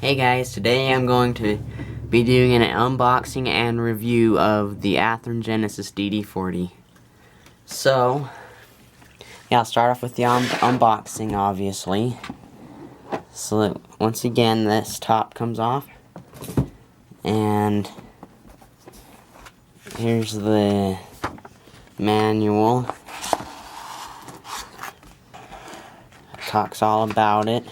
Hey guys, today I'm going to be doing an unboxing and review of the Athearn Genesis DD40. So, yeah, I'll start off with the unboxing, obviously. So, once again, this top comes off. And here's the manual. It talks all about it.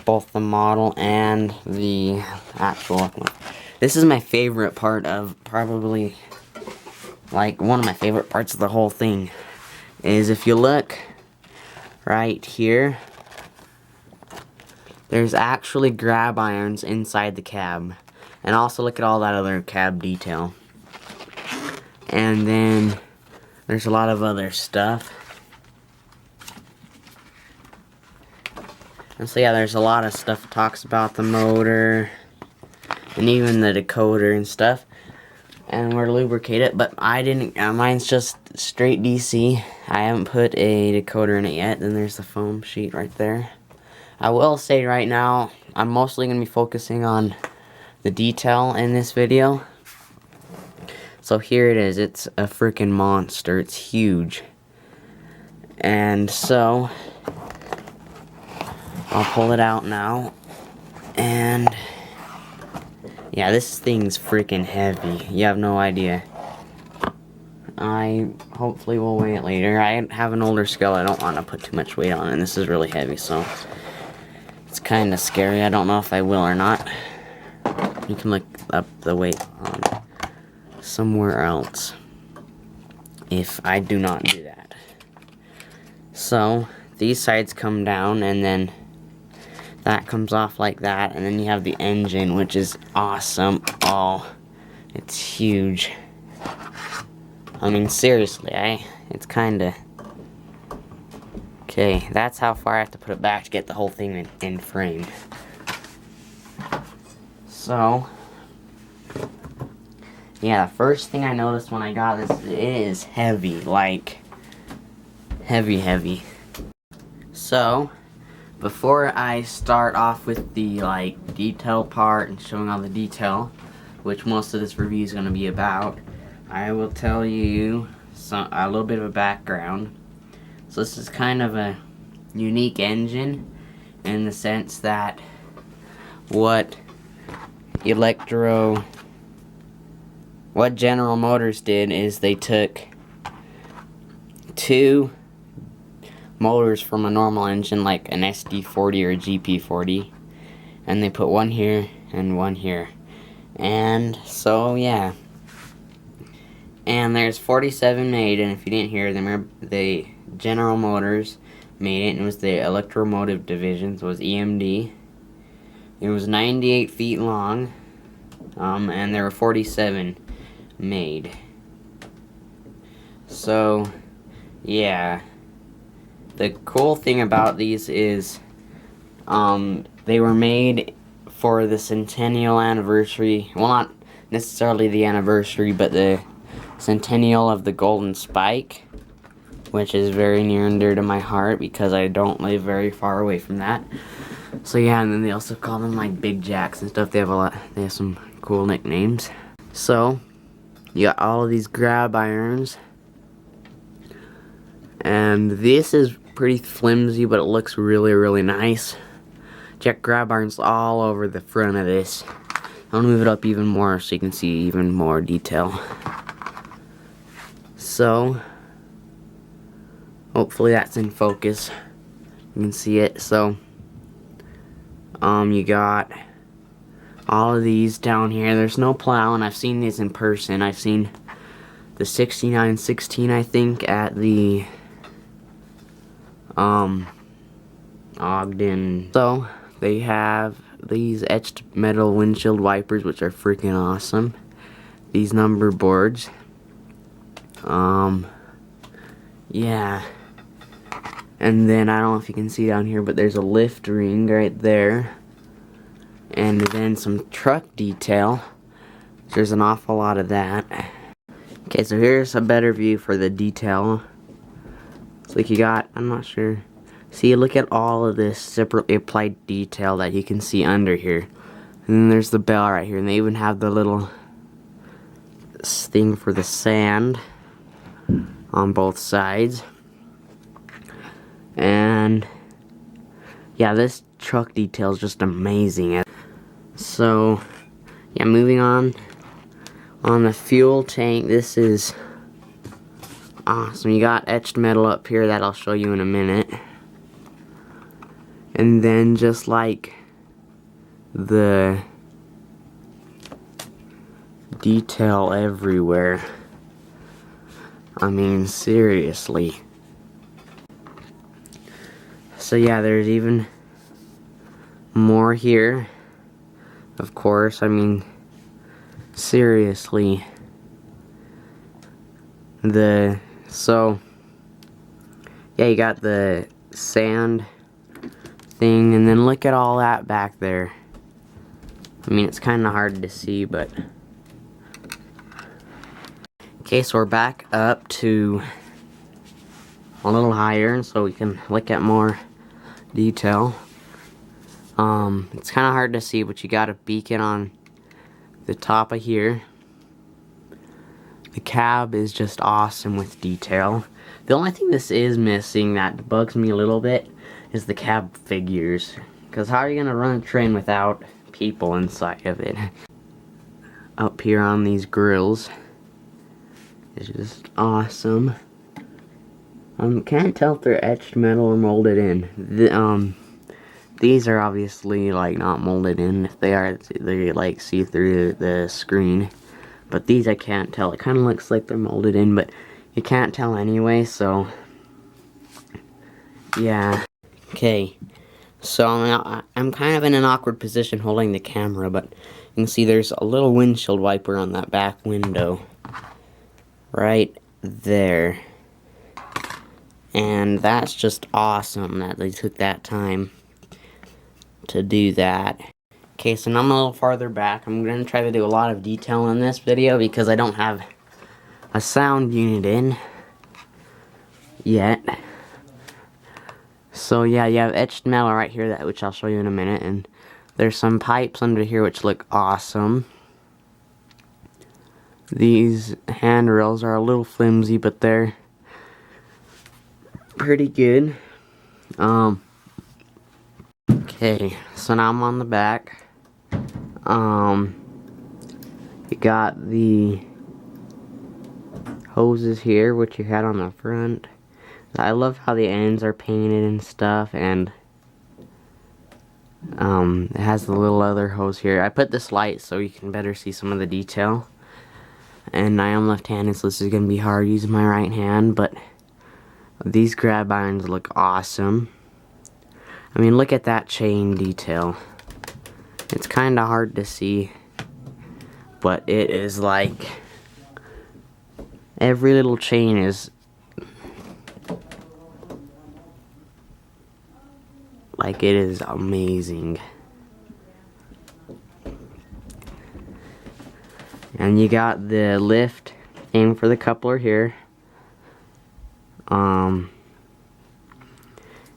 Both the model and the actual one. This is my favorite part of, probably, like, one of my favorite parts of the whole thing. Is if you look right here, there's actually grab irons inside the cab. And also look at all that other cab detail. And then there's a lot of other stuff. And so yeah, there's a lot of stuff that talks about the motor and even the decoder and stuff. And we're lubricated, but I didn't, mine's just straight DC. I haven't put a decoder in it yet. Then there's the foam sheet right there. I will say right now, I'm mostly going to be focusing on the detail in this video. So here it is. It's a freaking monster. It's huge. And so I'll pull it out now, and yeah, this thing's freaking heavy. You have no idea. I hopefully will weigh it later. I have an older scale. I don't want to put too much weight on it, and this is really heavy, so it's kind of scary. I don't know if I will or not. You can look up the weight on somewhere else if I do not do that. So these sides come down, and then that comes off like that, and then you have the engine, which is awesome. Oh, it's huge. I mean, seriously, it's kinda... Okay, that's how far I have to put it back to get the whole thing in frame. So, yeah, the first thing I noticed when I got this, it is heavy, like, heavy. So, before I start off with the, like, detail part and showing all the detail, which most of this review is going to be about, I will tell you a little bit of a background. So this is kind of a unique engine in the sense that what General Motors did is they took two motors from a normal engine like an SD40 or a GP40, and they put one here and one here. And so yeah, and there's 47 made, and if you didn't hear them, the General Motors made it, and it was the Electromotive Division, so it was EMD. It was 98 feet long, and there were 47 made. So yeah, the cool thing about these is they were made for the centennial anniversary. Well, not necessarily the anniversary, but the centennial of the Golden Spike, which is very near and dear to my heart because I don't live very far away from that. So yeah, and then they also call them like Big Jacks and stuff. They have some cool nicknames. So you got all of these grab irons, and this is pretty flimsy, but it looks really nice. Check grab irons all over the front of this. I'll move it up even more so you can see even more detail. So hopefully that's in focus. You can see it. So you got all of these down here. There's no plow, and I've seen these in person. I've seen the 6916, I think, at the Ogden. So they have these etched metal windshield wipers, which are freaking awesome. These number boards. Yeah. And then I don't know if you can see down here, but there's a lift ring right there. And then some truck detail. There's an awful lot of that. Okay, so here's a better view for the detail. It's like you got, I'm not sure, See, look at all of this separately applied detail that you can see under here. And then there's the bell right here, and they even have the little thing for the sand on both sides. And yeah, this truck detail is just amazing. So yeah, moving on the fuel tank, this is awesome. You got etched metal up here that I'll show you in a minute. And then just like the detail everywhere. I mean, seriously. So yeah, there's even more here. Of course, I mean, seriously. So yeah, you got the sand thing, and then look at all that back there. I mean, it's kind of hard to see, but okay, so we're back up to a little higher so we can look at more detail. It's kind of hard to see, but you got a beacon on the top of here. The cab is just awesome with detail. The only thing this is missing that bugs me a little bit is the cab figures. Because how are you going to run a train without people inside of it? Up here on these grills is just awesome. Can't tell if they're etched metal or molded in. These are obviously like not molded in. If they are, they like see through the screen. But these I can't tell. It kind of looks like they're molded in, but you can't tell anyway, so yeah. Okay, so I'm kind of in an awkward position holding the camera, but you can see there's a little windshield wiper on that back window. Right there. And that's just awesome that they took that time to do that. Okay, so now I'm a little farther back. I'm going to try to do a lot of detail in this video because I don't have a sound unit in yet. So yeah, you have etched metal right here, which I'll show you in a minute, and there's some pipes under here which look awesome. These handrails are a little flimsy, but they're pretty good. Okay, so now I'm on the back. You got the hoses here, which you had on the front. I love how the ends are painted and stuff, and it has the little other hose here. I put this light so you can better see some of the detail. And I am left-handed, so this is going to be hard using my right hand, but these grab irons look awesome. I mean, look at that chain detail. It's kind of hard to see, but it is like every little chain is like, it is amazing. And you got the lift thing for the coupler here.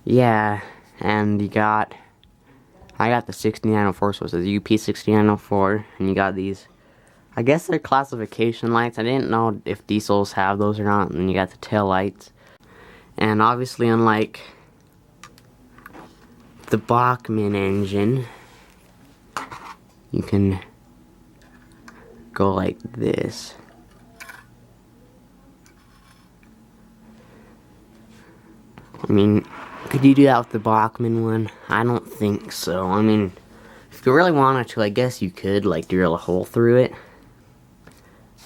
Yeah, and you got, I got the 6904, so it says UP6904, and you got these, I guess they're classification lights. I didn't know if diesels have those or not. And you got the tail lights. And obviously, unlike the Bachmann engine, you can go like this. I mean, could you do that with the Bachmann one? I don't think so. I mean, if you really wanted to, I guess you could, like, drill a hole through it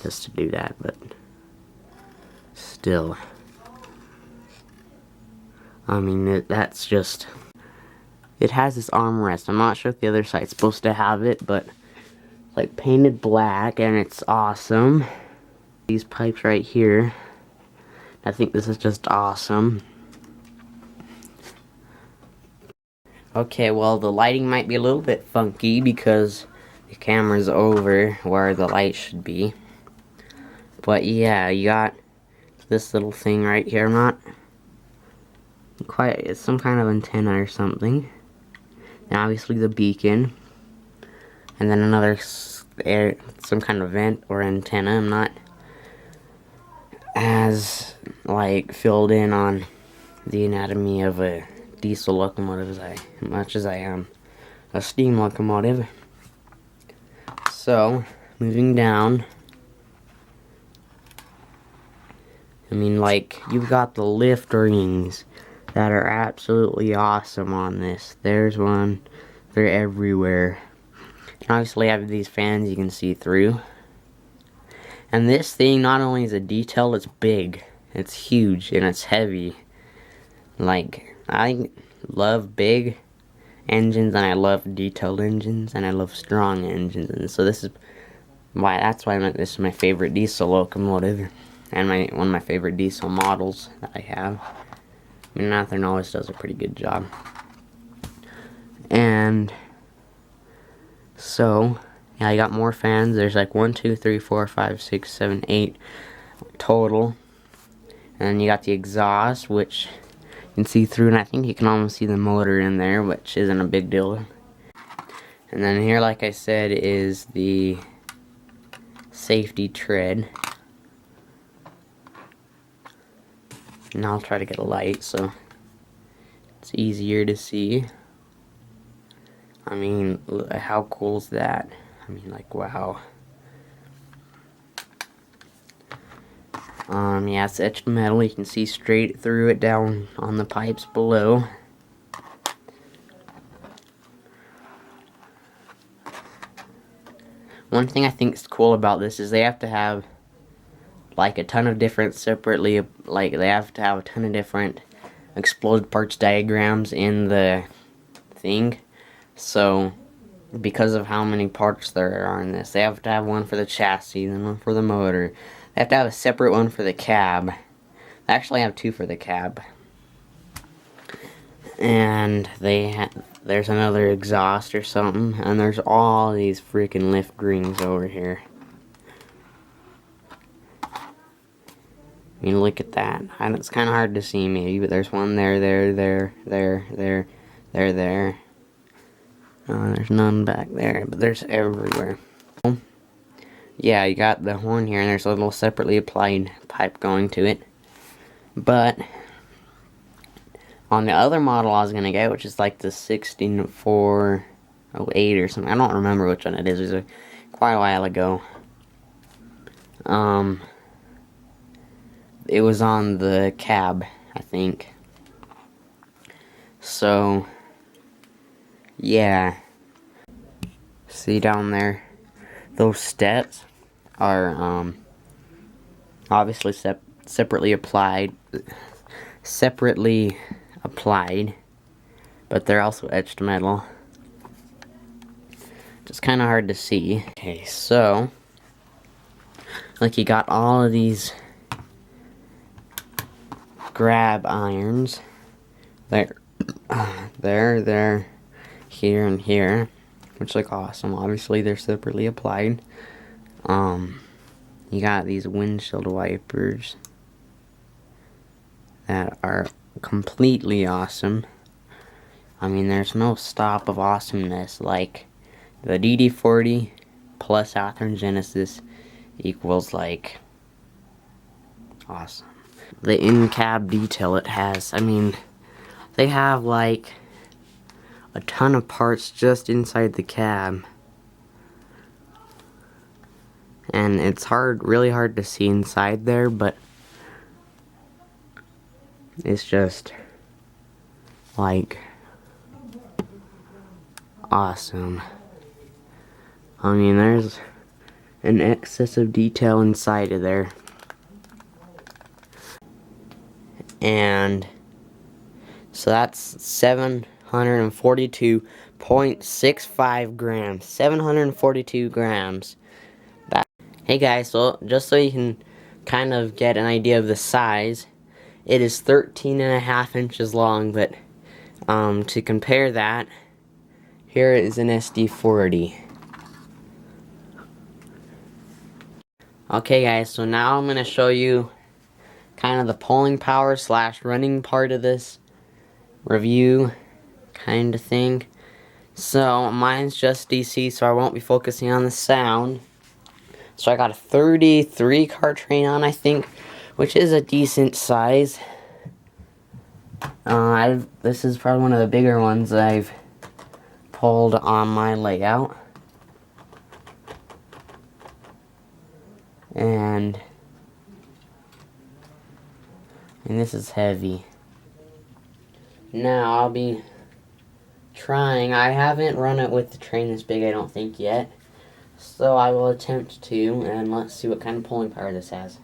just to do that, but still. I mean, that's just, it has this armrest. I'm not sure if the other side's supposed to have it, but it's like painted black, and it's awesome. These pipes right here, I think this is just awesome. Okay, well, the lighting might be a little bit funky because the camera's over where the light should be. But yeah, you got this little thing right here. I'm not It's some kind of antenna or something. And obviously the beacon. And then another some kind of vent or antenna. I'm not as like filled in on the anatomy of a diesel locomotive as much as I am a steam locomotive. So moving down, I mean, like, you've got the lift rings that are absolutely awesome on this. There's one. They're everywhere. And obviously I have these fans you can see through. And this thing, not only is it detailed, it's big. It's huge and it's heavy. Like, I love big engines and I love detailed engines and I love strong engines. And so that's why this is my favorite diesel locomotive. And one of my favorite diesel models that I have. I mean, Athearn always does a pretty good job. And so, yeah, I got more fans. There's like 1, 2, 3, 4, 5, 6, 7, 8 total. And then you got the exhaust, which you can see through, and I think you can almost see the motor in there, which isn't a big deal. And then here, like I said, is the safety tread. And I'll try to get a light so it's easier to see. I mean, how cool is that? I mean, like, wow. Yeah, it's etched metal. You can see straight through it down on the pipes below. One thing I think is cool about this is they have to have like a ton of different they have to have a ton of different exploded parts diagrams in the thing. So because of how many parts there are in this, they have to have one for the chassis, then one for the motor. They have to have a separate one for the cab. They actually have 2 for the cab. And there's another exhaust or something, and there's all these freaking lift rings over here. I mean, look at that. And it's kind of hard to see maybe, but there's one there. There's none back there, but there's everywhere. Yeah, you got the horn here, and there's a little separately applied pipe going to it. But on the other model I was going to get, which is like the 16408 or something. I don't remember which one it is. It was quite a while ago. It was on the cab, I think. So, yeah. See down there? Those steps are, obviously separately applied, but they're also etched metal. It's kind of hard to see. Okay, so, like, you got all of these grab irons. There, here, and here, which look awesome. Obviously, they're separately applied. You got these windshield wipers that are completely awesome. I mean, there's no stop of awesomeness. Like, the DD40 plus Athearn Genesis equals, like, awesome. The in-cab detail it has, I mean, they have, like, a ton of parts just inside the cab. And it's really hard to see inside there, but it's just, like, awesome. I mean, there's an excess of detail inside of there. And so that's 742.65 grams. 742 grams. Hey guys, so just so you can kind of get an idea of the size, it is 13.5 inches long, but to compare that, here is an SD40. Okay guys, so now I'm going to show you kind of the pulling power / running part of this review kind of thing. So mine's just DC, so I won't be focusing on the sound. So I got a 33 car train on, I think, which is a decent size. This is probably one of the bigger ones I've pulled on my layout. And this is heavy. Now I'll be trying. I haven't run it with the train this big, I don't think, yet. So I will attempt to, and let's see what kind of pulling power this has.